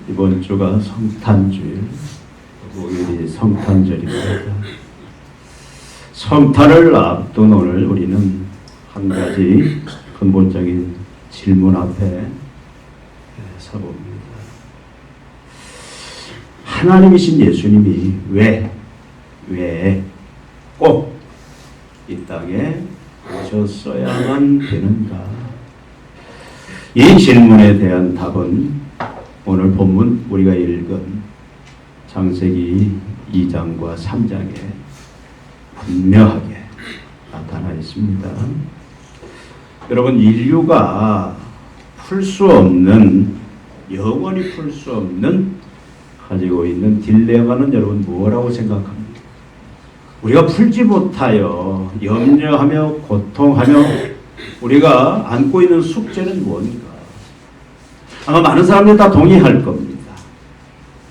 이번 주가 성탄주일, 목요일이 성탄절입니다. 성탄을 앞둔 오늘 우리는 한 가지 근본적인 질문 앞에 서봅니다. 하나님이신 예수님이 왜 꼭 이 땅에 오셨어야만 되는가? 이 질문에 대한 답은 오늘 본문 우리가 읽은 창세기 2장과 3장에 분명하게 나타나 있습니다. 여러분, 인류가 풀 수 없는, 영원히 풀 수 없는 가지고 있는 딜레마는 여러분 뭐라고 생각합니까? 우리가 풀지 못하여 염려하며 고통하며 우리가 안고 있는 숙제는 뭔가? 아마 많은 사람들이 다 동의할 겁니다.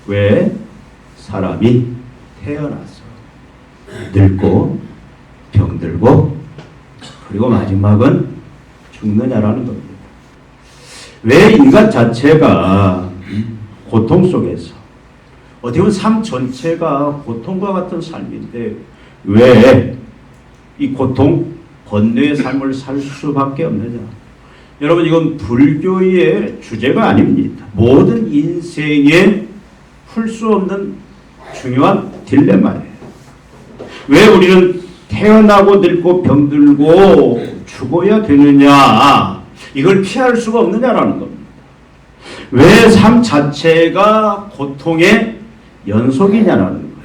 왜 사람이 태어나서 늙고 병들고 그리고 마지막은 죽느냐라는 겁니다. 왜 인간 자체가 고통 속에서, 어떻게 보면 삶 전체가 고통과 같은 삶인데 왜 이 고통, 번뇌의 삶을 살 수밖에 없느냐? 여러분, 이건 불교의 주제가 아닙니다. 모든 인생에 풀 수 없는 중요한 딜레마예요. 왜 우리는 태어나고 늙고 병들고 죽어야 되느냐? 이걸 피할 수가 없느냐라는 겁니다. 왜 삶 자체가 고통의 연속이냐라는 거예요.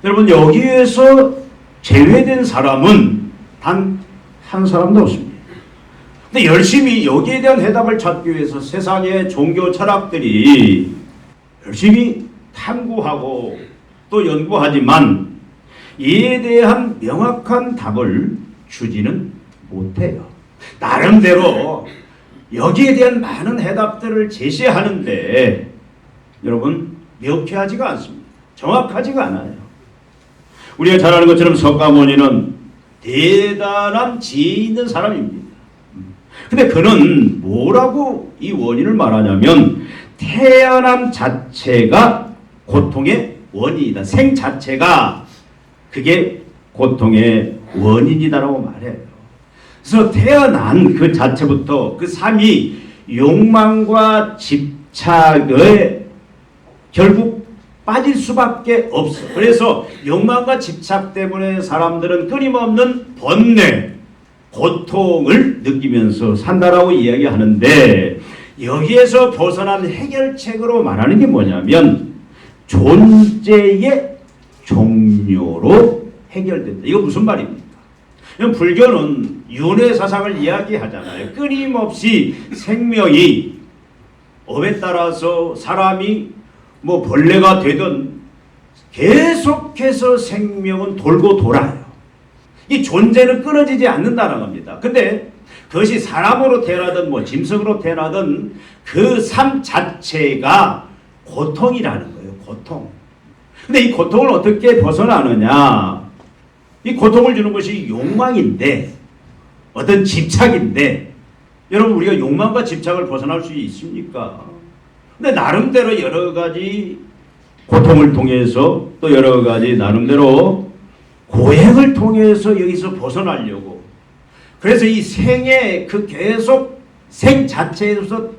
여러분, 여기에서 제외된 사람은 단 한 사람도 없습니다. 근데 열심히 여기에 대한 해답을 찾기 위해서 세상의 종교 철학들이 열심히 탐구하고 또 연구하지만 이에 대한 명확한 답을 주지는 못해요. 나름대로 여기에 대한 많은 해답들을 제시하는데 여러분, 명쾌하지가 않습니다. 정확하지가 않아요. 우리가 잘 아는 것처럼 석가모니는 대단한 지혜 있는 사람입니다. 근데 그는 뭐라고 이 원인을 말하냐면 태어남 자체가 고통의 원인이다. 생 자체가 그게 고통의 원인이다라고 말해요. 그래서 태어난 그 자체부터 그 삶이 욕망과 집착에 결국 빠질 수밖에 없어. 그래서 욕망과 집착 때문에 사람들은 끊임없는 번뇌, 고통을 느끼면서 산다라고 이야기하는데 여기에서 벗어난 해결책으로 말하는 게 뭐냐면 존재의 종료로 해결된다. 이거 무슨 말입니까? 불교는 윤회 사상을 이야기하잖아요. 끊임없이 생명이 업에 따라서 사람이 뭐 벌레가 되든 계속해서 생명은 돌고 돌아요. 이 존재는 끊어지지 않는다는 겁니다. 근데 그것이 사람으로 태어나든 뭐 짐승으로 태어나든 그 삶 자체가 고통이라는 거예요. 고통. 근데 이 고통을 어떻게 벗어나느냐? 이 고통을 주는 것이 욕망인데, 어떤 집착인데, 여러분, 우리가 욕망과 집착을 벗어날 수 있습니까? 근데 나름대로 여러 가지 고통을 통해서 또 여러 가지 나름대로 고행을 통해서 여기서 벗어나려고, 그래서 이 생의 그 계속 생 자체에서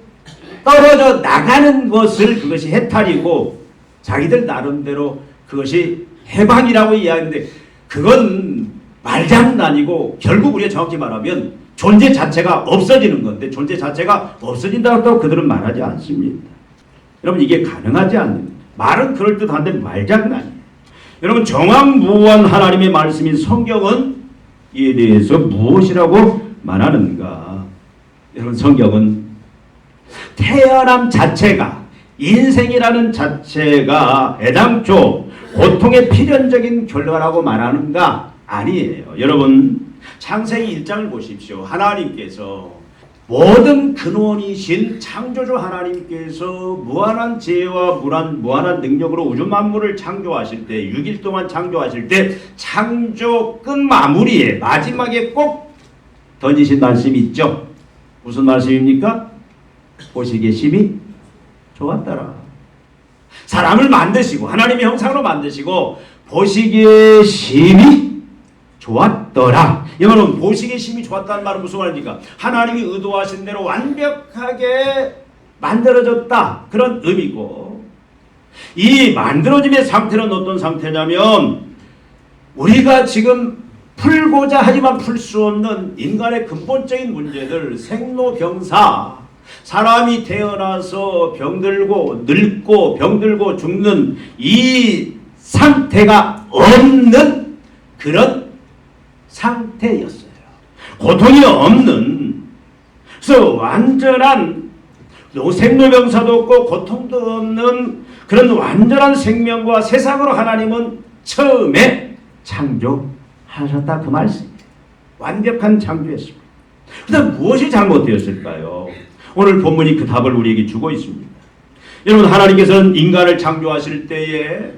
떨어져 나가는 것을 그것이 해탈이고 자기들 나름대로 그것이 해방이라고 이야기하는데 그건 말장난이고 결국 우리가 정확히 말하면 존재 자체가 없어지는 건데 존재 자체가 없어진다고 그들은 말하지 않습니다. 여러분, 이게 가능하지 않는, 말은 그럴듯한데 말장난이에요. 여러분, 정황무한 하나님의 말씀인 성경은 이에 대해서 무엇이라고 말하는가? 여러분, 성경은 태어남 자체가, 인생이라는 자체가 애당초 고통의 필연적인 결과라고 말하는가? 아니에요. 여러분, 창세기 1장을 보십시오. 하나님께서 모든 근원이신 창조주 하나님께서 무한한 지혜와 무한한 능력으로 우주 만물을 창조하실 때, 6일 동안 창조하실 때 창조 끝 마무리에 마지막에 꼭 던지신 말씀이 있죠. 무슨 말씀입니까? 보시기에 심히 좋았더라. 사람을 만드시고 하나님의 형상으로 만드시고 보시기에 심히 좋았더라. 이거는 보시기에 심히 좋았다는 말은 무슨 말입니까? 하나님이 의도하신 대로 완벽하게 만들어졌다, 그런 의미고, 이 만들어짐의 상태는 어떤 상태냐면 우리가 지금 풀고자 하지만 풀 수 없는 인간의 근본적인 문제들, 생로병사, 사람이 태어나서 병들고 늙고 병들고 죽는 이 상태가 없는 그런 상태였어요. 고통이 없는, 그래서 완전한 생로병사도 없고 고통도 없는 그런 완전한 생명과 세상으로 하나님은 처음에 창조하셨다, 그 말씀이에요. 완벽한 창조였습니다. 그다음 무엇이 잘못되었을까요? 오늘 본문이 그 답을 우리에게 주고 있습니다. 여러분, 하나님께서는 인간을 창조하실 때에,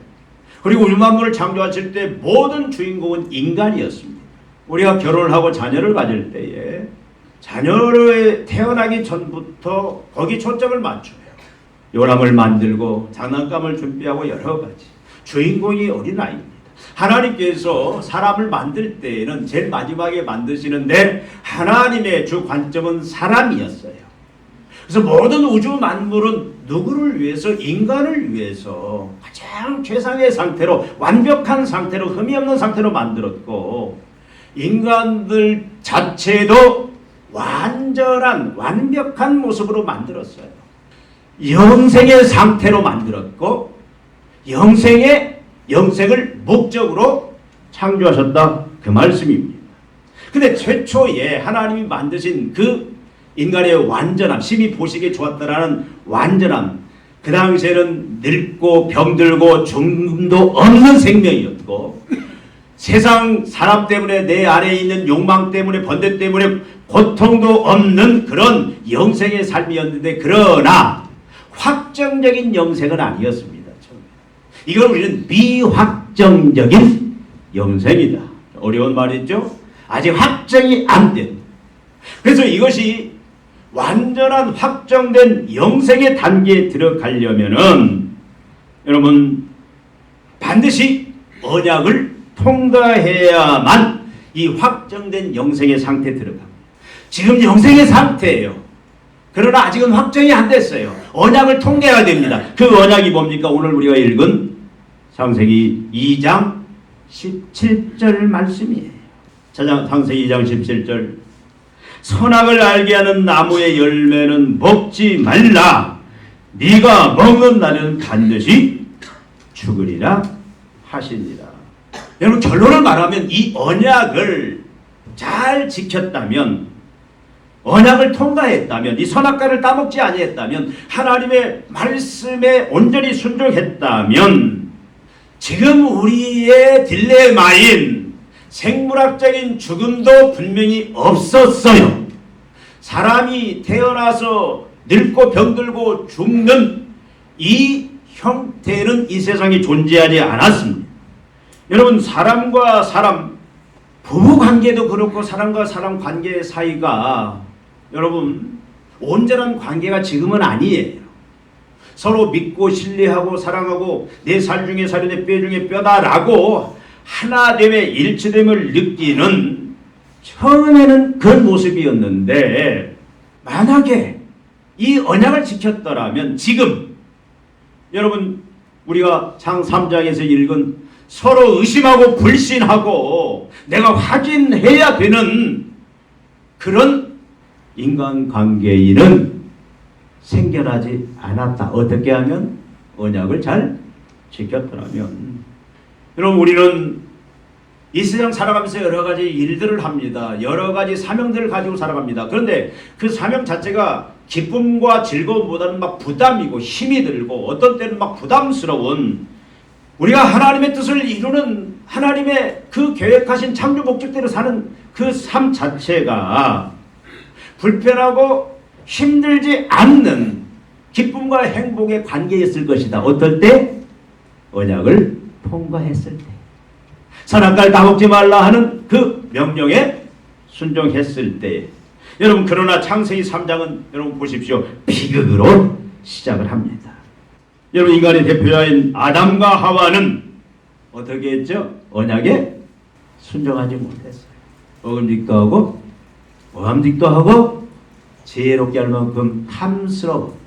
그리고 우주 만물을 창조하실 때 모든 주인공은 인간이었습니다. 우리가 결혼을 하고 자녀를 가질 때에 자녀를 태어나기 전부터 거기 초점을 맞춰요. 요람을 만들고 장난감을 준비하고 여러 가지. 주인공이 어린아이입니다. 하나님께서 사람을 만들 때에는 제일 마지막에 만드시는데 하나님의 주 관점은 사람이었어요. 그래서 모든 우주 만물은 누구를 위해서? 인간을 위해서 가장 최상의 상태로, 완벽한 상태로, 흠이 없는 상태로 만들었고, 인간들 자체도 완전한 완벽한 모습으로 만들었어요. 영생의 상태로 만들었고, 영생을 목적으로 창조하셨다, 그 말씀입니다. 근데 최초에 하나님이 만드신 그 인간의 완전함, 심히 보시기에 좋았다라는 완전함, 그 당시에는 늙고 병들고 죽음도 없는 생명이었고, 세상 사람 때문에, 내 안에 있는 욕망 때문에, 번뇌 때문에 고통도 없는 그런 영생의 삶이었는데, 그러나 확정적인 영생은 아니었습니다. 이걸 우리는 미확정적인 영생이다. 어려운 말이죠. 아직 확정이 안 된. 그래서 이것이 완전한 확정된 영생의 단계에 들어가려면은 여러분 반드시 언약을 통과해야만 이 확정된 영생의 상태에 들어갑니다. 지금 영생의 상태예요. 그러나 아직은 확정이 안 됐어요. 언약을 통과해야 됩니다. 그 언약이 뭡니까? 오늘 우리가 읽은 창세기 2장 17절 말씀이에요. 창세기 2장 17절. 선악을 알게 하는 나무의 열매는 먹지 말라. 네가 먹는 날은 반드시 죽으리라 하시니라. 여러분, 결론을 말하면 이 언약을 잘 지켰다면, 언약을 통과했다면, 이 선악과를 따먹지 아니했다면, 하나님의 말씀에 온전히 순종했다면, 지금 우리의 딜레마인 생물학적인 죽음도 분명히 없었어요. 사람이 태어나서 늙고 병들고 죽는 이 형태는 이 세상에 존재하지 않았습니다. 여러분, 사람과 사람, 부부관계도 그렇고 사람과 사람 관계 사이가 여러분 온전한 관계가 지금은 아니에요. 서로 믿고 신뢰하고 사랑하고 내 살 중에 살이 내 뼈 중에 뼈다라고 하나됨의 일치됨을 느끼는 처음에는 그런 모습이었는데, 만약에 이 언약을 지켰더라면 지금 여러분 우리가 장 3장에서 읽은 서로 의심하고 불신하고 내가 확인해야 되는 그런 인간관계일은 생겨나지 않았다. 어떻게 하면? 언약을 잘 지켰더라면. 여러분, 우리는 이 세상 살아가면서 여러 가지 일들을 합니다. 여러 가지 사명들을 가지고 살아갑니다. 그런데 그 사명 자체가 기쁨과 즐거움보다는 막 부담이고 힘이 들고 어떤 때는 막 부담스러운, 우리가 하나님의 뜻을 이루는 하나님의 그 계획하신 창조 목적대로 사는 그 삶 자체가 불편하고 힘들지 않는 기쁨과 행복의 관계였을 것이다. 어떨 때? 언약을 통과했을 때. 선악과를 따먹지 말라 하는 그 명령에 순종했을 때. 여러분, 그러나 창세기 3장은 여러분 보십시오. 비극으로 시작을 합니다. 여러분, 인간의 대표자인 아담과 하와는 어떻게 했죠? 언약에 순종하지 못했어요. 먹음직도 하고 모함직도 하고 지혜롭게 할 만큼 탐스러워.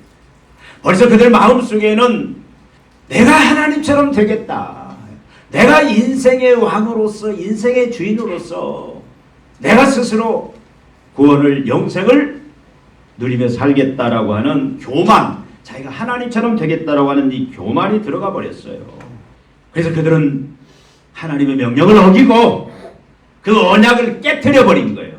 벌써 그들 마음속에는 내가 하나님처럼 되겠다. 내가 인생의 왕으로서, 인생의 주인으로서 내가 스스로 구원을, 영생을 누리며 살겠다라고 하는 교만, 자기가 하나님처럼 되겠다라고 하는 이 교만이 들어가 버렸어요. 그래서 그들은 하나님의 명령을 어기고 그 언약을 깨트려 버린 거예요.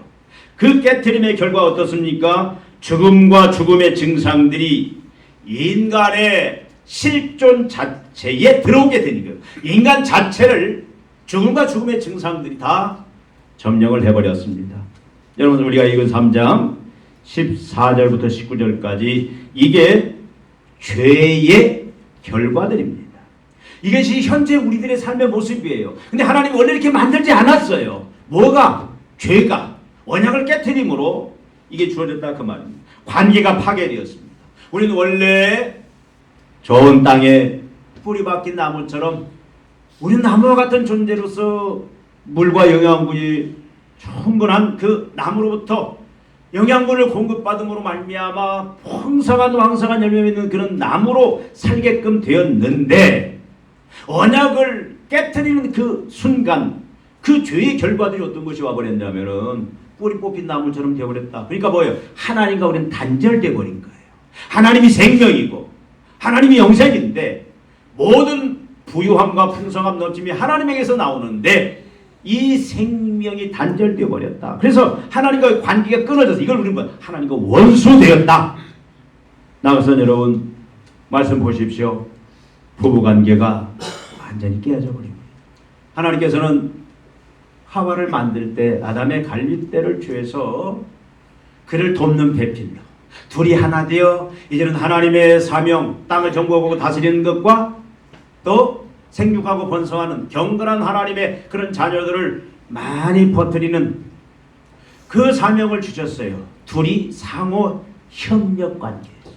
그 깨트림의 결과 어떻습니까? 죽음과 죽음의 증상들이 인간의 실존 자체에 들어오게 되는 거예요. 인간 자체를 죽음과 죽음의 증상들이 다 점령을 해버렸습니다. 여러분, 우리가 읽은 3장 14절부터 19절까지 이게 죄의 결과들입니다. 이것이 현재 우리들의 삶의 모습이에요. 근데 하나님 원래 이렇게 만들지 않았어요. 뭐가? 죄가 언약을 깨트림으로 이게 주어졌다 그 말입니다. 관계가 파괴되었습니다. 우리는 원래 좋은 땅에 뿌리 박힌 나무처럼 우리는 나무와 같은 존재로서 물과 영양분이 충분한 그 나무로부터 영양분을 공급받음으로 말미암아 풍성한 왕성한 열매 맺는 그런 나무로 살게끔 되었는데, 언약을 깨트리는 그 순간 그 죄의 결과들이 어떤 것이 와버렸냐면은 뿌리 뽑힌 나무처럼 되어버렸다. 그러니까 뭐예요? 하나님과 우리는 단절돼 버린 거예요. 하나님이 생명이고 하나님이 영생인데 모든 부유함과 풍성함 넘침이 하나님에게서 나오는데 이 생명이 단절되어 버렸다. 그래서 하나님과의 관계가 끊어져서 이걸 우리는 뭐 하나님과 원수되었다. 나가서 여러분 말씀 보십시오. 부부관계가 완전히 깨어져 버립니다. 하나님께서는 하와를 만들 때 아담의 갈빗대를 취해서 그를 돕는 배필로 둘이 하나 되어 이제는 하나님의 사명, 땅을 정복하고 다스리는 것과 또 생육하고 번성하는 경건한 하나님의 그런 자녀들을 많이 퍼뜨리는 그 사명을 주셨어요. 둘이 상호 협력 관계에서.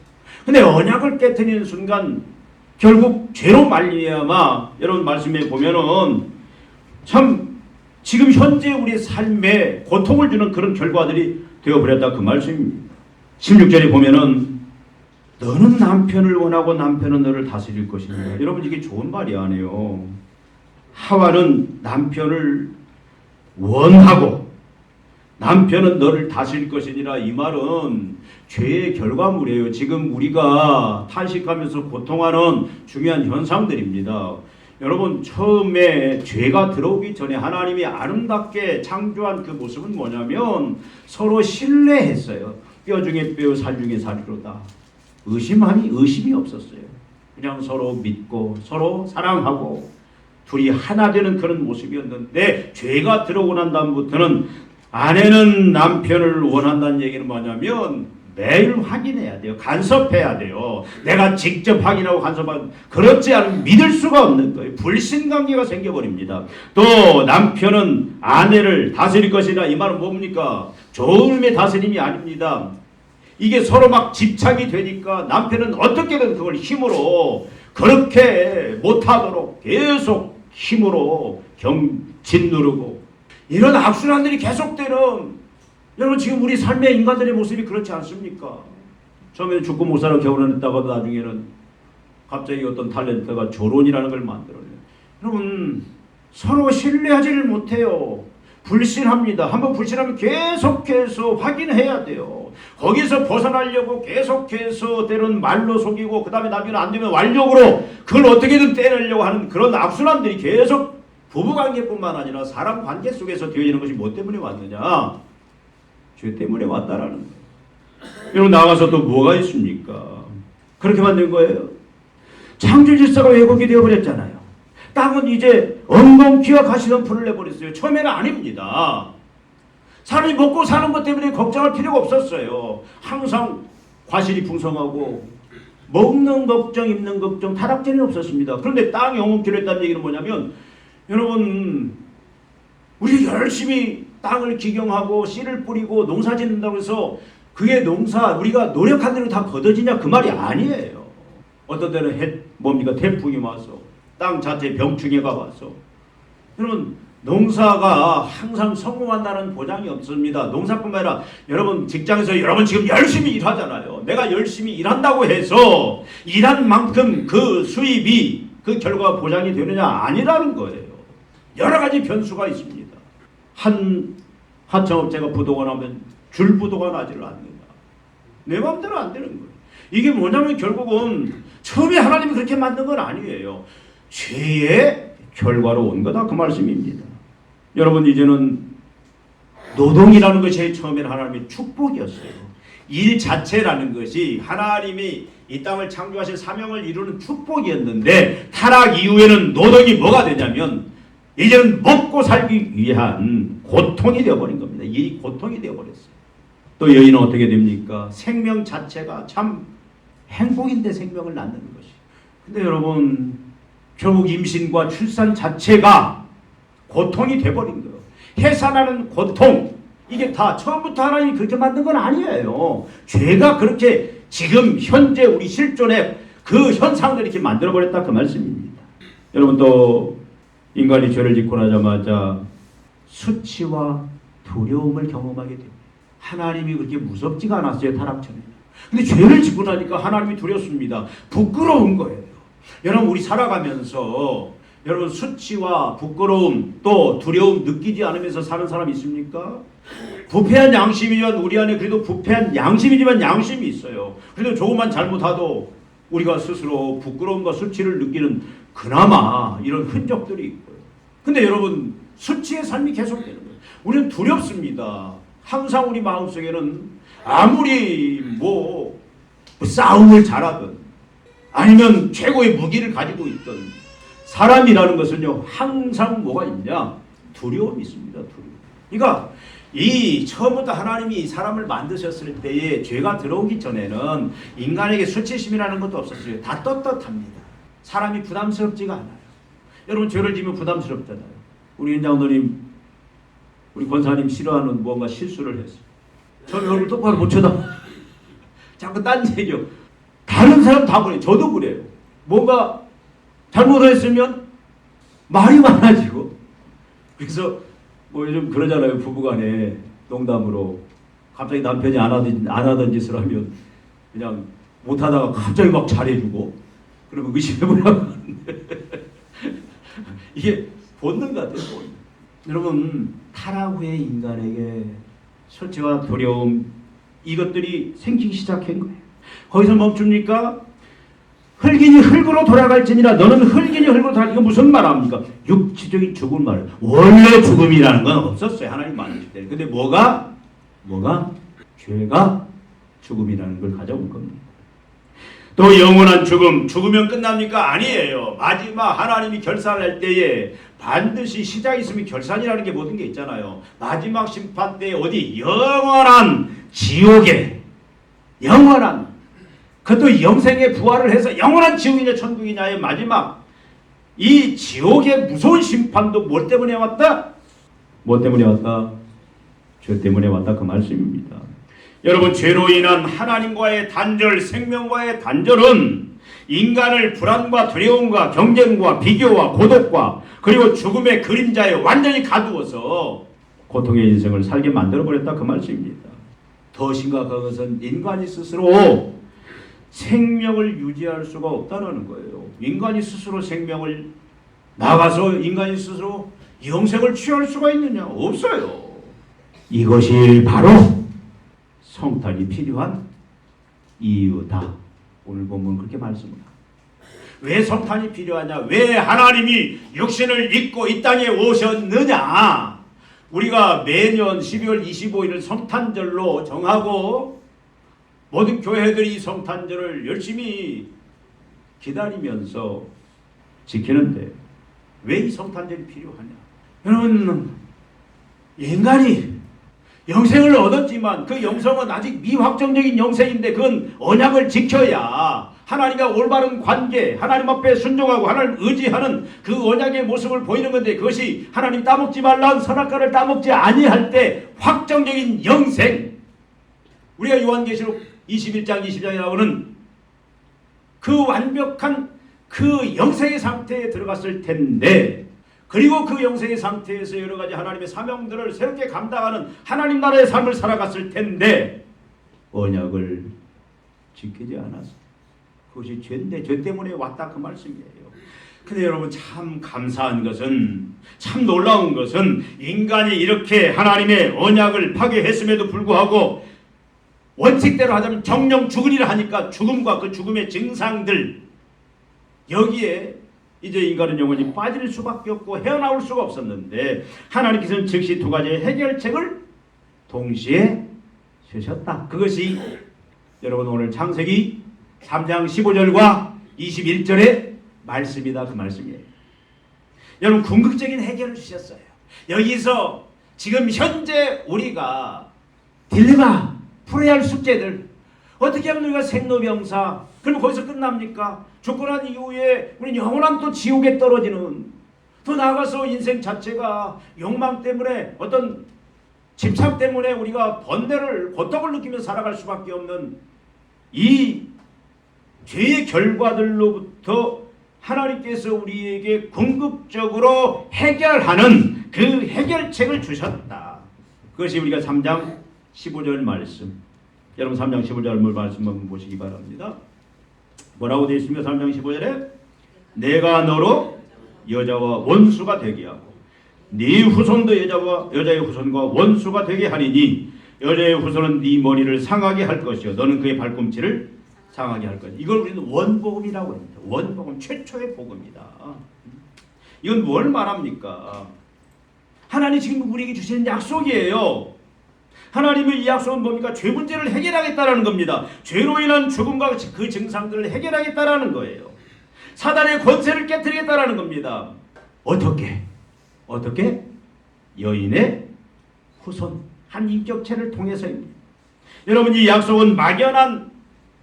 근데 언약을 깨트리는 순간 결국 죄로 말미암아 여러분 말씀에 보면은 참 지금 현재 우리 삶에 고통을 주는 그런 결과들이 되어버렸다 그 말씀입니다. 16절에 보면은 너는 남편을 원하고 남편은 너를 다스릴 것이니라. 여러분 이게 좋은 말이 아니에요. 하와는 남편을 원하고 남편은 너를 다스릴 것이니라. 이 말은 죄의 결과물이에요. 지금 우리가 탄식하면서 고통하는 중요한 현상들입니다. 여러분 처음에 죄가 들어오기 전에 하나님이 아름답게 창조한 그 모습은 뭐냐면 서로 신뢰했어요. 뼈 중에 뼈, 살 중에 살이로다. 의심이 없었어요. 그냥 서로 믿고 서로 사랑하고 둘이 하나 되는 그런 모습이었는데 죄가 들어오고 난 다음부터는 아내는 남편을 원한다는 얘기는 뭐냐면 매일 확인해야 돼요. 간섭해야 돼요. 내가 직접 확인하고 간섭하고 그렇지 않으면 믿을 수가 없는 거예요. 불신관계가 생겨버립니다. 또 남편은 아내를 다스릴 것이라. 이 말은 뭡니까? 좋은 의미의 다스림이 아닙니다. 이게 서로 막 집착이 되니까 남편은 어떻게든 그걸 힘으로 그렇게 못하도록 계속 힘으로 짓누르고 이런 악순환들이 계속되는. 여러분 지금 우리 삶의 인간들의 모습이 그렇지 않습니까? 처음에는 죽고 못 살아 결혼했다가 나중에는 갑자기 어떤 탤런트가 조론이라는 걸 만들어내요. 여러분 서로 신뢰하지를 못해요. 불신합니다. 한번 불신하면 계속해서 확인해야 돼요. 거기서 벗어나려고 계속해서 때로는 말로 속이고 그 다음에 나중에 안 되면 완력으로 그걸 어떻게든 떼내려고 하는 그런 악순환들이 계속 부부관계뿐만 아니라 사람 관계 속에서 되어지는 것이 뭐 때문에 왔느냐? 죄 때문에 왔다라는 거예요. 여러분 나가서 또 뭐가 있습니까? 그렇게 만든 거예요. 창조 질서가 왜곡이 되어버렸잖아요. 땅은 이제 엉겅퀴와 가시덤불을 내버렸어요. 처음에는 아닙니다. 사람이 먹고 사는 것 때문에 걱정할 필요가 없었어요. 항상 과실이 풍성하고 먹는 걱정, 입는 걱정, 타락제는 없었습니다. 그런데 땅이 엉겅퀴로 했다는 얘기는 뭐냐면 여러분 우리 열심히 땅을 기경하고 씨를 뿌리고 농사 짓는다고 해서 그게 농사 우리가 노력한 대로 다 거둬지냐 그 말이 아니에요. 어떤 때는 태풍이 와서 땅 자체 병충해가 와서. 여러분 농사가 항상 성공한다는 보장이 없습니다. 농사뿐만 아니라 여러분 직장에서 여러분 지금 열심히 일하잖아요. 내가 열심히 일한다고 해서 일한 만큼 그 수입이 그 결과가 보장이 되느냐? 아니라는 거예요. 여러 가지 변수가 있습니다. 한 하청업체가 부도가 나면 줄 부도가 나지를 않는다. 내 마음대로 안 되는 거예요. 이게 뭐냐면 결국은 처음에 하나님이 그렇게 만든 건 아니에요. 죄의 결과로 온 거다 그 말씀입니다. 여러분 이제는 노동이라는 것이 처음에는 하나님의 축복이었어요. 일 자체라는 것이 하나님이 이 땅을 창조하신 사명을 이루는 축복이었는데 타락 이후에는 노동이 뭐가 되냐면 이제는 먹고 살기 위한 고통이 되어버린 겁니다. 일이 고통이 되어버렸어요. 또 여인은 어떻게 됩니까? 생명 자체가 참 행복인데 생명을 낳는 것이. 근데 여러분 결국 임신과 출산 자체가 고통이 돼버린 거예요. 해산하는 고통, 이게 다 처음부터 하나님이 그렇게 만든 건 아니에요. 죄가 그렇게 지금 현재 우리 실존의 그 현상들을 이렇게 만들어버렸다 그 말씀입니다. 여러분 또 인간이 죄를 짓고 나자마자 수치와 두려움을 경험하게 됩니다. 하나님이 그렇게 무섭지가 않았어요. 타락 전에. 근데 죄를 짓고 나니까 하나님이 두렵습니다. 부끄러운 거예요. 여러분 우리 살아가면서 여러분 수치와 부끄러움 또 두려움 느끼지 않으면서 사는 사람 있습니까? 부패한 양심이지만 우리 안에 그래도 부패한 양심이지만 양심이 있어요. 그래도 조금만 잘못하도 우리가 스스로 부끄러움과 수치를 느끼는 그나마 이런 흔적들이 있고요. 근데 여러분 수치의 삶이 계속되는 거예요. 우리는 두렵습니다. 항상 우리 마음속에는 아무리 싸움을 잘하든 아니면 최고의 무기를 가지고 있든 사람이라는 것은요 항상 뭐가 있냐? 두려움이 있습니다. 두려움. 그러니까 이 처음부터 하나님이 사람을 만드셨을 때에 죄가 들어오기 전에는 인간에게 수치심이라는 것도 없었어요. 다 떳떳합니다. 사람이 부담스럽지가 않아요. 여러분 죄를 지면 부담스럽잖아요. 우리 인장노님 우리 권사님 싫어하는 뭔가 실수를 했어요. 저는 얼굴 똑바로 못 쳐다. 자꾸 딴 얘기요. 다른 사람 다 그래요. 저도 그래요. 뭔가 잘못을 했으면 말이 많아지고. 그래서 요즘 그러잖아요. 부부간에 농담으로 갑자기 남편이 안 하던 짓을 하면 그냥 못하다가 갑자기 막 잘해주고 그러면 의심해보라고 하는데 이게 본능 같아요. 본능. 여러분 타락 후에 인간에게 수치와 두려움 이것들이 생기기 시작한 거예요. 거기서 멈춥니까? 흙이니 흙으로 돌아갈지니라. 너는 흙이니 흙으로 돌아갈. 이거 무슨 말합니까? 육체적인 죽음 말. 원래 죽음이라는 건 없었어요. 하나님 만드실 때. 근데 뭐가? 죄가 죽음이라는 걸 가져온 겁니다. 또 영원한 죽음. 죽으면 끝납니까? 아니에요. 마지막 하나님이 결산할 때에 반드시 시작이 있으면 결산이라는 게 모든 게 있잖아요. 마지막 심판 때에 어디? 영원한 지옥에 영원한 그것도 영생의 부활을 해서 영원한 지옥이냐 천국이냐의 마지막 이 지옥의 무서운 심판도 뭐 때문에 왔다? 뭐 때문에 왔다? 죄 때문에 왔다 그 말씀입니다. 여러분 죄로 인한 하나님과의 단절, 생명과의 단절은 인간을 불안과 두려움과 경쟁과 비교와 고독과 그리고 죽음의 그림자에 완전히 가두어서 고통의 인생을 살게 만들어버렸다 그 말씀입니다. 더 심각한 것은 인간이 스스로 생명을 유지할 수가 없다는 거예요. 인간이 스스로 생명을 나가서 인간이 스스로 영생을 취할 수가 있느냐? 없어요. 이것이 바로 성탄이 필요한 이유다. 오늘 본문 그렇게 말씀합니다. 왜 성탄이 필요하냐? 왜 하나님이 육신을 입고 이 땅에 오셨느냐? 우리가 매년 12월 25일을 성탄절로 정하고 모든 교회들이 이 성탄절을 열심히 기다리면서 지키는데 왜 이 성탄절이 필요하냐? 여러분 인간이 영생을 얻었지만 그 영생은 아직 미확정적인 영생인데 그건 언약을 지켜야 하나님과 올바른 관계, 하나님 앞에 순종하고 하나님 의지하는 그 언약의 모습을 보이는 건데 그것이 하나님 따먹지 말라는 선악과를 따먹지 아니할 때 확정적인 영생. 우리가 요한계시록 21장 20장에 나오는 그 완벽한 그 영생의 상태에 들어갔을 텐데, 그리고 그 영생의 상태에서 여러 가지 하나님의 사명들을 새롭게 감당하는 하나님 나라의 삶을 살아갔을 텐데 언약을 지키지 않았어. 그것이 죄인데 죄 때문에 왔다 그 말씀이에요. 근데 여러분 참 감사한 것은, 참 놀라운 것은, 인간이 이렇게 하나님의 언약을 파괴했음에도 불구하고 원칙대로 하자면 정령 죽으리라 하니까 죽음과 그 죽음의 증상들, 여기에 이제 인간은 영원히 빠질 수밖에 없고 헤어나올 수가 없었는데 하나님께서는 즉시 두 가지의 해결책을 동시에 주셨다. 그것이 여러분 오늘 창세기 3장 15절과 21절의 말씀이다. 그 말씀이에요. 여러분 궁극적인 해결을 주셨어요. 여기서 지금 현재 우리가 딜레마, 풀어야 할 숙제들, 어떻게 하면 우리가 생로병사, 그러면 거기서 끝납니까? 죽고 난 이후에 우리는 영원한 또 지옥에 떨어지는, 더 나아가서 인생 자체가 욕망 때문에 어떤 집착 때문에 우리가 번뇌를, 고통을 느끼며 살아갈 수밖에 없는 이 죄의 결과들로부터 하나님께서 우리에게 궁극적으로 해결하는 그 해결책을 주셨다. 그것이 우리가 3장 15절 말씀. 여러분 3장 15절 말씀 한번 보시기 바랍니다. 뭐라고 되어 있습니까? 3장 15절에 내가 너로 여자와 원수가 되게 하고 네 후손도 여자의 후손과 원수가 되게 하리니 여자의 후손은 네 머리를 상하게 할 것이요 너는 그의 발꿈치를 상하게 할 것이다. 이걸 우리는 원복음이라고 합니다. 원복음, 최초의 복음이다. 이건 뭘 말합니까? 하나님 지금 우리에게 주시는 약속이에요. 하나님의 이 약속은 뭡니까? 죄 문제를 해결하겠다라는 겁니다. 죄로 인한 죽음과 그 증상들을 해결하겠다라는 거예요. 사단의 권세를 깨뜨리겠다라는 겁니다. 어떻게? 여인의 후손, 한 인격체를 통해서입니다. 여러분 이 약속은 막연한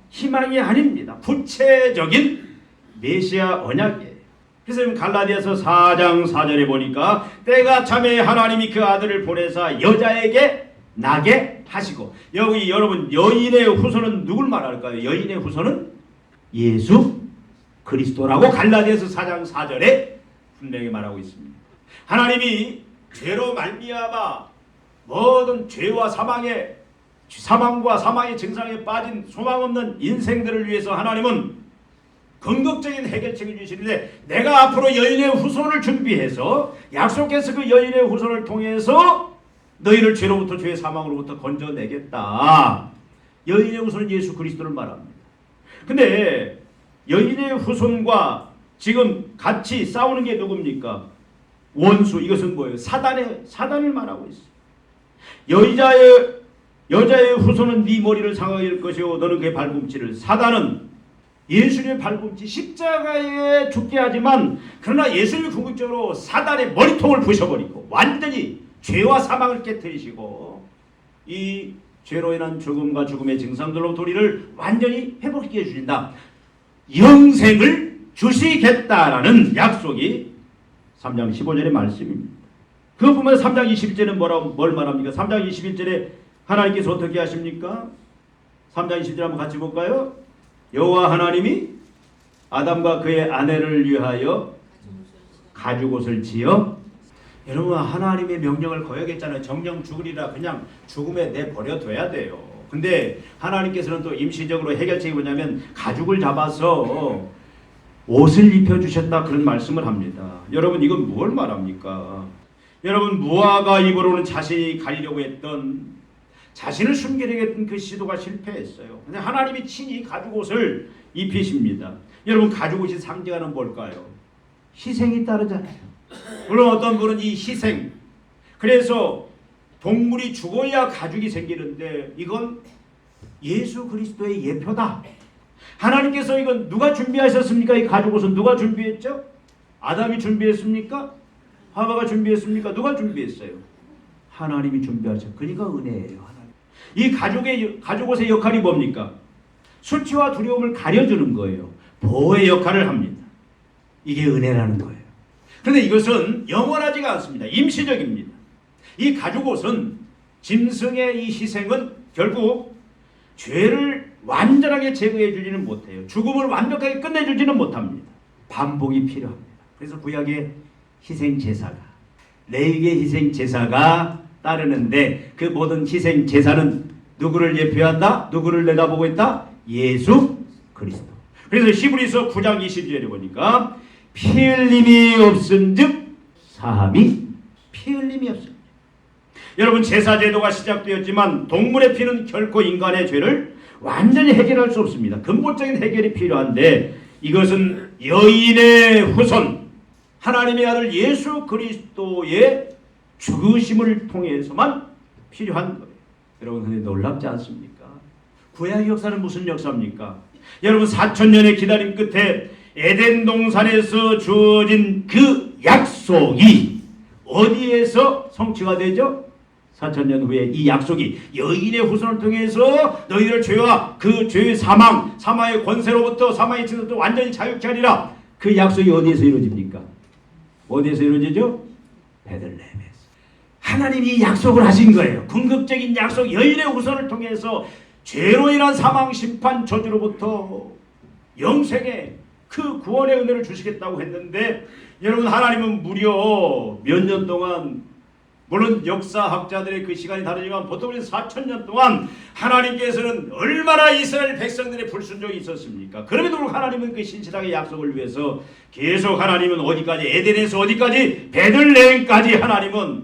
희망이 아닙니다. 구체적인 메시아 언약이에요. 그래서 갈라디아서 4장 4절에 보니까 때가 참에 하나님이 그 아들을 보내사 여자에게 나게 하시고, 여기 여러분 여인의 후손은 누굴 말할까요? 여인의 후손은 예수 그리스도라고 갈라디아서 4장 4절에 분명히 말하고 있습니다. 하나님이 죄로 말미암아 모든 죄와 사망과 사망의 증상에 빠진 소망 없는 인생들을 위해서 하나님은 궁극적인 해결책을 주시는데, 내가 앞으로 여인의 후손을 준비해서 약속해서 그 여인의 후손을 통해서 너희를 죄로부터, 죄의 사망으로부터 건져내겠다. 여인의 후손은 예수 그리스도를 말합니다. 근데 여인의 후손과 지금 같이 싸우는 게 누굽니까? 원수. 이것은 뭐예요? 사단을 말하고 있어요. 여자의 후손은 네 머리를 상하게 할 것이요 너는 그의 발꿈치를. 사단은 예수님의 발꿈치, 십자가에 죽게 하지만, 그러나 예수님이 궁극적으로 사단의 머리통을 부셔버리고 완전히 죄와 사망을 깨뜨리시고 이 죄로 인한 죽음과 죽음의 증상들로부터 우리를 완전히 회복시켜 주신다. 영생을 주시겠다라는 약속이 3장 15절의 말씀입니다. 그거 보면 3장 21절은 뭘 말합니까? 3장 21절에 하나님께서 어떻게 하십니까? 3장 20절 한번 같이 볼까요? 여호와 하나님이 아담과 그의 아내를 위하여 가죽옷을 지어, 여러분 하나님의 명령을 거역했잖아요. 정령 죽으리라 그냥 죽음에 내버려둬야 돼요. 근데 하나님께서는 또 임시적으로 해결책이 뭐냐면 가죽을 잡아서 옷을 입혀주셨다, 그런 말씀을 합니다. 여러분 이건 뭘 말합니까? 여러분 무화과 잎으로는 자신이 가리려고 했던, 자신을 숨기려고 했던 그 시도가 실패했어요. 근데 하나님이 친히 가죽옷을 입히십니다. 여러분 가죽옷이 상징하는 뭘까요? 희생이 따르잖아요. 물론 어떤 분은 이 희생, 그래서 동물이 죽어야 가죽이 생기는데 이건 예수 그리스도의 예표다. 하나님께서 이건 누가 준비하셨습니까? 이 가죽옷은 누가 준비했죠? 아담이 준비했습니까? 하와가 준비했습니까? 누가 준비했어요? 하나님이 준비하셨어요. 그러니까 은혜예요. 하나님. 이 가죽옷의 역할이 뭡니까? 수치와 두려움을 가려주는 거예요. 보호의 역할을 합니다. 이게 은혜라는 거예요. 그런데 이것은 영원하지가 않습니다. 임시적입니다. 이 가죽옷은, 짐승의 이 희생은 결국 죄를 완전하게 제거해 주지는 못해요. 죽음을 완벽하게 끝내주지는 못합니다. 반복이 필요합니다. 그래서 구약의 희생제사가, 레위기의 희생제사가 따르는데 그 모든 희생제사는 누구를 예표한다? 누구를 내다보고 있다? 예수 그리스도. 그래서 히브리서 9장 20절에 보니까 피 흘림이 없은즉 사함이 피 흘림이 없습니다. 여러분, 제사제도가 시작되었지만 동물의 피는 결코 인간의 죄를 완전히 해결할 수 없습니다. 근본적인 해결이 필요한데 이것은 여인의 후손 하나님의 아들 예수 그리스도의 죽으심을 통해서만 필요한 거예요. 여러분, 근데 놀랍지 않습니까? 구약 역사는 무슨 역사입니까? 여러분, 4000년의 기다림 끝에 에덴 동산에서 주어진 그 약속이 어디에서 성취가 되죠? 4000년 후에 이 약속이 여인의 후손을 통해서 너희들 죄와 그 죄의 사망의 권세로부터 사망의 증서부터 완전히 자유케 하리라. 그 약속이 어디에서 이루어집니까? 어디에서 이루어지죠? 베들레헴에서. 하나님이 약속을 하신 거예요. 궁극적인 약속, 여인의 후손을 통해서 죄로 인한 사망, 심판, 저주로부터 영생의 그 구원의 은혜를 주시겠다고 했는데 여러분, 하나님은 무려 몇 년 동안, 물론 역사학자들의 그 시간이 다르지만 보통 4000년 동안 하나님께서는 얼마나 이스라엘 백성들의 불순종이 있었습니까? 그럼에도 불구하고 하나님은 그 신실하게 약속을 위해서 계속 하나님은 어디까지, 에덴에서 어디까지, 베들레헴까지 하나님은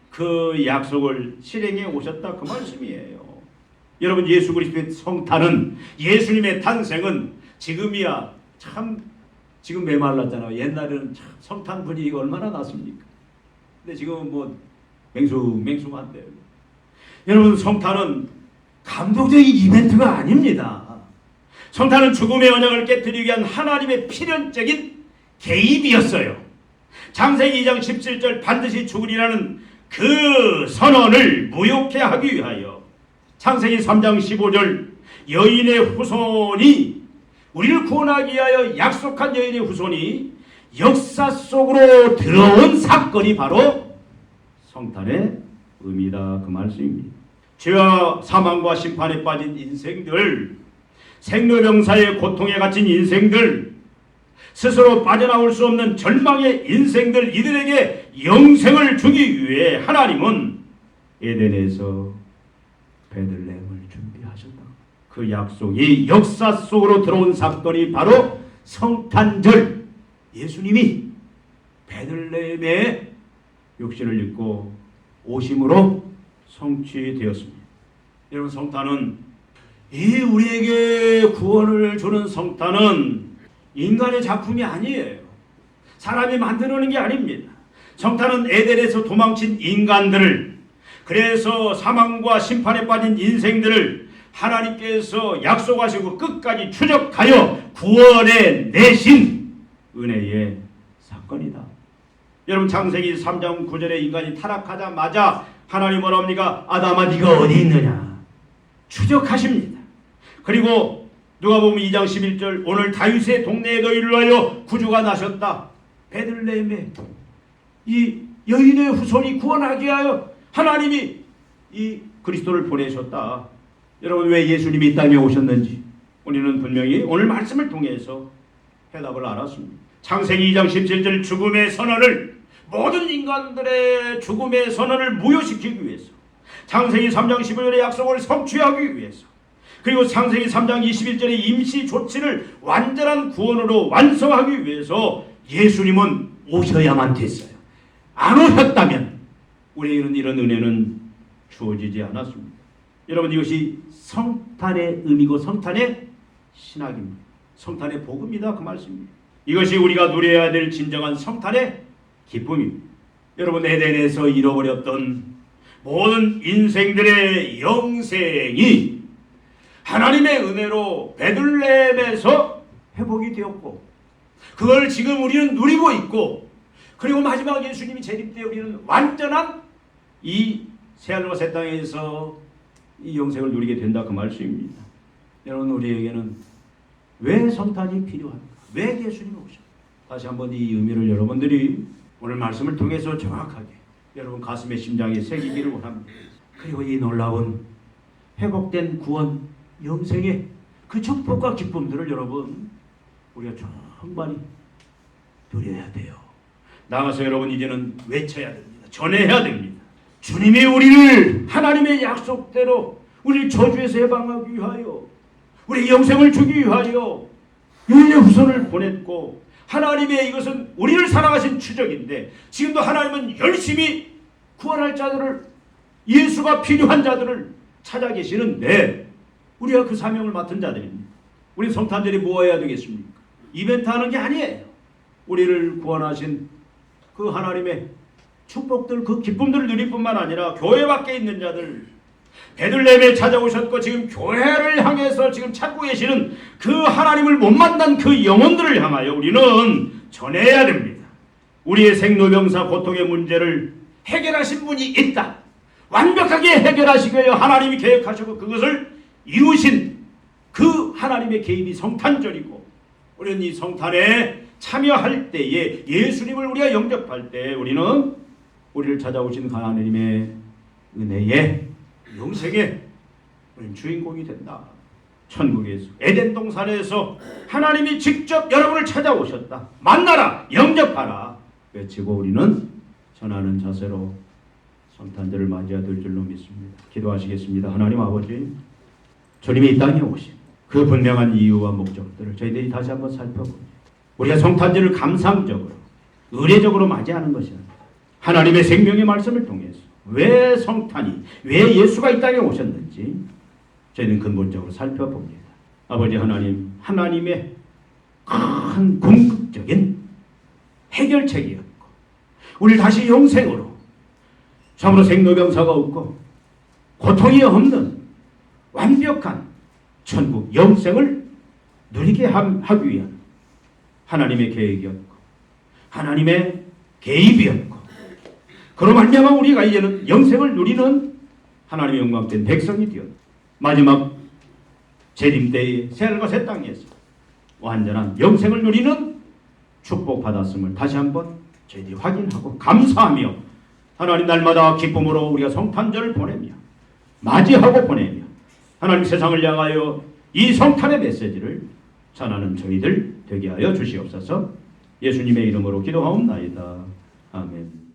그 약속을 실행해 오셨다, 그 말씀이에요. 여러분, 예수 그리스도의 성탄은, 예수님의 탄생은 지금이야 참 지금 메말랐잖아요. 옛날에는 참 성탄 분위기가 얼마나 났습니까? 근데 지금은 뭐 맹숭한데요. 여러분, 성탄은 감동적인 이벤트가 아닙니다. 성탄은 죽음의 언약을 깨뜨리기 위한 하나님의 필연적인 개입이었어요. 창세기 2장 17절 반드시 죽으리라는 그 선언을 무효케 하기 위하여 창세기 3장 15절 여인의 후손이, 우리를 구원하기 위하여 약속한 여인의 후손이 역사 속으로 들어온 사건이 바로 성탄의 의미다, 그 말씀입니다. 죄와 사망과 심판에 빠진 인생들, 생로병사의 고통에 갇힌 인생들, 스스로 빠져나올 수 없는 절망의 인생들, 이들에게 영생을 주기 위해 하나님은 에덴에서 베들레헴을 준비하셨다. 그 약속이 역사 속으로 들어온 사건이 바로 성탄절, 예수님이 베들레헴에 육신을 입고 오심으로 성취되었습니다. 여러분, 성탄은, 이 우리에게 구원을 주는 성탄은 인간의 작품이 아니에요. 사람이 만들어낸 게 아닙니다. 성탄은 에덴에서 도망친 인간들을, 그래서 사망과 심판에 빠진 인생들을 하나님께서 약속하시고 끝까지 추적하여 구원해 내신 은혜의 사건이다. 여러분, 창세기 3장 9절에 인간이 타락하자마자 하나님 뭐라 합니까? 아담아, 네가 어디 있느냐? 추적하십니다. 그리고 누가복음 2장 11절 오늘 다윗의 동네에 너희를 위하여 구주가 나셨다. 베들레헴에 이 여인의 후손이 구원하기 위하여 하나님이 이 그리스도를 보내셨다. 여러분, 왜 예수님이 이 땅에 오셨는지 우리는 분명히 오늘 말씀을 통해서 해답을 알았습니다. 창세기 2장 17절 죽음의 선언을, 모든 인간들의 죽음의 선언을 무효시키기 위해서, 창세기 3장 15절의 약속을 성취하기 위해서, 그리고 창세기 3장 21절의 임시 조치를 완전한 구원으로 완성하기 위해서 예수님은 오셔야만 됐어요. 안 오셨다면 우리에게는 이런 은혜는 주어지지 않았습니다. 여러분, 이것이 성탄의 의미고 성탄의 신학입니다. 성탄의 복음이다, 그 말씀입니다. 이것이 우리가 누려야 될 진정한 성탄의 기쁨입니다. 여러분, 에덴에서 잃어버렸던 모든 인생들의 영생이 하나님의 은혜로 베들레헴에서 회복이 되었고, 그걸 지금 우리는 누리고 있고, 그리고 마지막 예수님이 재림 때 우리는 완전한 이 새하늘과 새 땅에서 이 영생을 누리게 된다, 그 말씀입니다. 여러분, 우리에게는 왜 성탄이 필요합니까? 왜 예수님이 오셨습니까? 다시 한번 이 의미를 여러분들이 오늘 말씀을 통해서 정확하게 여러분 가슴의 심장에 새기기를 원합니다. 그리고 이 놀라운 회복된 구원, 영생의 그 축복과 기쁨들을 여러분 우리가 충분히 누려야 돼요. 나가서 여러분 이제는 외쳐야 됩니다. 전해야 됩니다. 주님이 우리를 하나님의 약속대로 우리를 저주에서 해방하기 위하여 우리 영생을 주기 위하여 유일의 후손을 보냈고 하나님의 이것은 우리를 사랑하신 추적인데 지금도 하나님은 열심히 구원할 자들을 예수가 필요한 자들을 찾아 계시는데 우리가 그 사명을 맡은 자들입니다. 우리 성탄절이 뭐 해야 되겠습니까? 이벤트 하는 게 아니에요. 우리를 구원하신 그 하나님의 축복들 그 기쁨들을 누릴 뿐만 아니라 교회 밖에 있는 자들 베들레헴에 찾아오셨고 지금 교회를 향해서 지금 찾고 계시는 그 하나님을 못 만난 그 영혼들을 향하여 우리는 전해야 됩니다. 우리의 생로병사 고통의 문제를 해결하신 분이 있다. 완벽하게 해결하시기 위해 하나님이 계획하시고 그것을 이루신 그 하나님의 개입이 성탄절이고 우리는 이 성탄에 참여할 때에 예수님을 우리가 영접할 때 우리는 우리를 찾아오신 하나님의 은혜에 영생의 주인공이 된다. 천국에서 에덴 동산에서 하나님이 직접 여러분을 찾아오셨다. 만나라, 영접하라 외치고 우리는 전하는 자세로 성탄절을 맞이해야 될 줄로 믿습니다. 기도하시겠습니다. 하나님 아버지, 주님이 이 땅에 오신 그 분명한 이유와 목적들을 저희들이 다시 한번 살펴봅니다. 우리가 성탄절을 감상적으로 의례적으로 맞이하는 것이 아니라 하나님의 생명의 말씀을 통해서 왜 성탄이 왜 예수가 이 땅에 오셨는지 저희는 근본적으로 살펴봅니다. 아버지 하나님, 하나님의 큰 궁극적인 해결책이었고 우리를 다시 영생으로 참으로 생로병사가 없고 고통이 없는 완벽한 천국 영생을 누리게 하기 위한 하나님의 계획이었고 하나님의 개입이었고 그로 말미암아 우리가 이제는 영생을 누리는 하나님의 영광된 백성이 되었다. 마지막 재림 때의 새하늘과 새 땅에서 완전한 영생을 누리는 축복받았음을 다시 한번 저희들이 확인하고 감사하며 하나님 날마다 기쁨으로 우리가 성탄절을 보내며 맞이하고 보내며 하나님 세상을 향하여 이 성탄의 메시지를 전하는 저희들 되게 하여 주시옵소서. 예수님의 이름으로 기도하옵나이다. 아멘.